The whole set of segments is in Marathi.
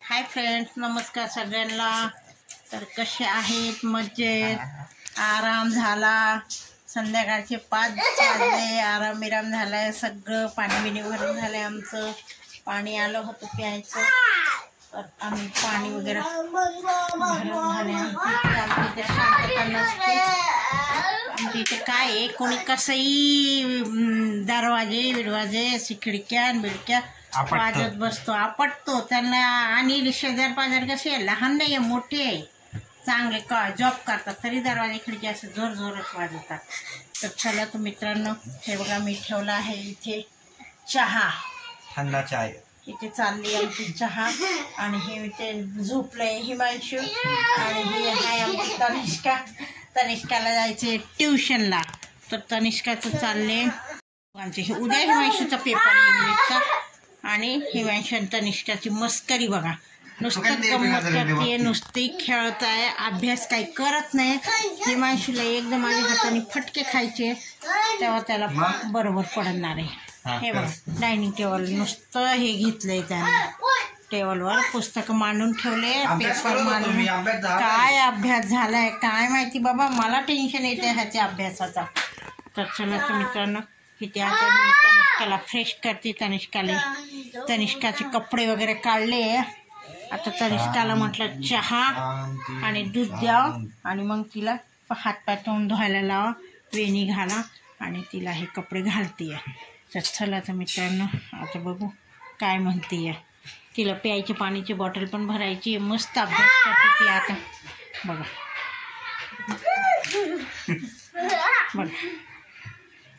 हाय फ्रेंड्स, नमस्कार सगळ्यांना. तर कसे आहेत? मजेत. आराम झाला. संध्याकाळचे 5 वाजले. आराम विराम झालाय. सगळं पाणी बिणी भरून झालंय. आमचं पाणी आलं होतं प्यायचं, तर आम्ही पाणी वगैरे भरून झाले. आमची शांतता नसते. आमच्या इथे काय आहे, कोणी कसंही दरवाजे अशी खिडक्या बिडक्या वाजत बसतो, आपटतो त्यांना. आणि शेजार पाजार कसे लहान नाही आहे, मोठे आहे, चांगले जॉब करतात, तरी दरवाजे खिडकी असे जोर जोरात वाजवतात. तर चला तर मित्रांनो, हे बघा मी ठेवला आहे इथे चहा, थंडा चाय. इथे चालली आमची चहा. आणि हे इथे झोपलंय हिमांशू. आणि ही आहे आमची तनिष्काला जायचे ट्युशनला. तर तनिष्काचं चालले आमचे हे उद्या हिमांशूचा पेपर आहे इंग्लिशचा. आणि हिमांशू आणि तनिष्काची मस्करी बघा, नुसतं गंमत करते, नुसती खेळत आहे, अभ्यास काही करत नाही. हिमांशूला एकदम माझ्या हाताने फटके खायचे, तेव्हा त्याला बरोबर पडणार आहे. हे बघा डायनिंग टेबल नुसतं हे घेतलंय त्याने, टेबलवर पुस्तकं मांडून ठेवले, पेपर मांडून. काय अभ्यास झालाय काय माहिती बाबा, मला टेन्शन येते ह्याच्या अभ्यासाचा. तर चला तर मित्रांनो, इथे आता मी तनिष्काला फ्रेश करते. तनिष्काचे कपडे वगैरे काढले. आता तनिष्काला म्हटलं चहा आणि दूध द्यावं, आणि मग तिला हातपाय तोंड धुवायला लावा, वेणी घाला, आणि तिला हे कपडे घालते. तर चला तर मित्रांनो, आता बघू काय म्हणते. तिला प्यायची पाण्याची बॉटल पण भरायची. मस्त अभ्यास करते ती आता. बघा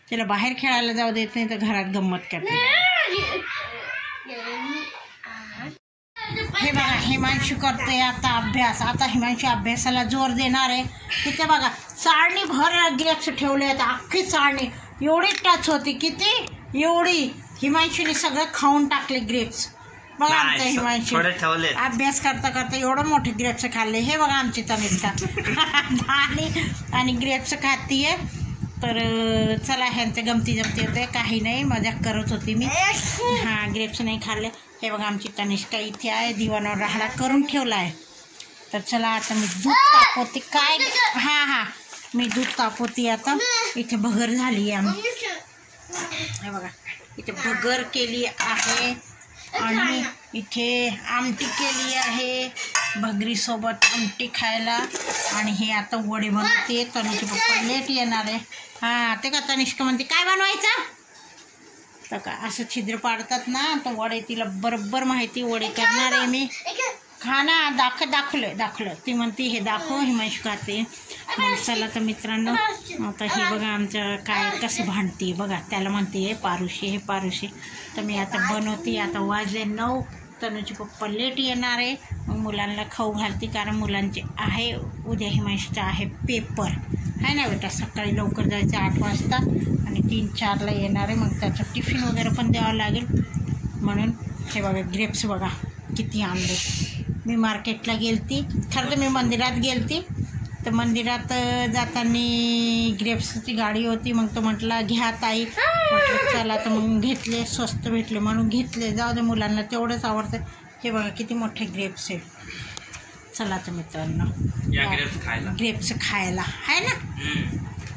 तिला बाहेर खेळायला जाऊ देत नाही, तर घरात गंमत करते. हे बघा हिमांशू करतोय आता अभ्यास. आता हिमांशू अभ्यासाला जोर देणार आहे. तिथे बघा चाळणी भर ग्रेप्स ठेवले आहेत, अख्खी चाळणी. एवढी टच होती, किती एवढी. हिमांशूने सगळं खाऊन टाकले ग्रेप्स. बघा आमचा हिमांशू अभ्यास करता करता एवढं मोठे ग्रेप्स खाल्ले. हे बघा आमची तनिष्का आणि ग्रेप्स खातीये. तर चला ह्यांचं गमती जमती होते, काही नाही, मजाक करत होती मी. हां, ग्रेप्स नाही खाल्ले. हे बघा आमची तनिष्का इथे आहे, दिवाणावर राहायला करून ठेवला आहे. तर चला आता मी दूध तापवते. काय हां मी दूध तापवते आता. इथे भगर झाली आहे आम्ही. हे बघा इथे भगर केली आहे, आणि इथे आमटी केली आहे, भगरीसोबत आमटी खायला. आणि हे आता वडे बनवते. तनुचे पप्पा लेट येणार आहे. हां, ते का तनिष्का म्हणते काय बनवायचं, तर का असं छिद्र पाडतात ना, तर वडे तिला बरोबर माहिती, वडे करणार आहे मी. खाना दाखवलं ती म्हणते हे दाखव, हिमांशू खाते. मग चला तर मित्रांनो, आता हे बघा आमचं काय कसं भांडते बघा. त्याला म्हणते हे पारुशे. तर मी आता बनवते. आता वाजले 9. तनुचे पप्पा लेट येणार आहे, मग मुलांना खाऊ घालते, कारण मुलांचे आहे उद्या हिमांशूचा आहे पेपर आहे ना बेटा. सकाळी लवकर जायचं 8 वाजता, आणि 3-4ला येणार आहे. मग त्याचं टिफिन वगैरे पण द्यावं लागेल, म्हणून. हे बघा ग्रेप्स बघा किती आणले. मी मार्केटला गेलती, खरं तर मी मंदिरात गेलती. तर मंदिरात जाताना ग्रेप्सची गाडी होती. मग तो म्हटला घ्या ताई, म्हटलं चला. तर मग घेतले, स्वस्त भेटले म्हणून घेतले. जाऊ दे, मुलांना तेवढंच आवडतं. हे बघा किती मोठे ग्रेप्स आहे. चला तर मित्रांनो, ग्रेप्स खायला आहे ना.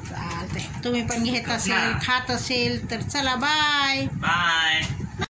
चालतंय, तुम्ही पण घेत असेल खात असेल तर चला बाय.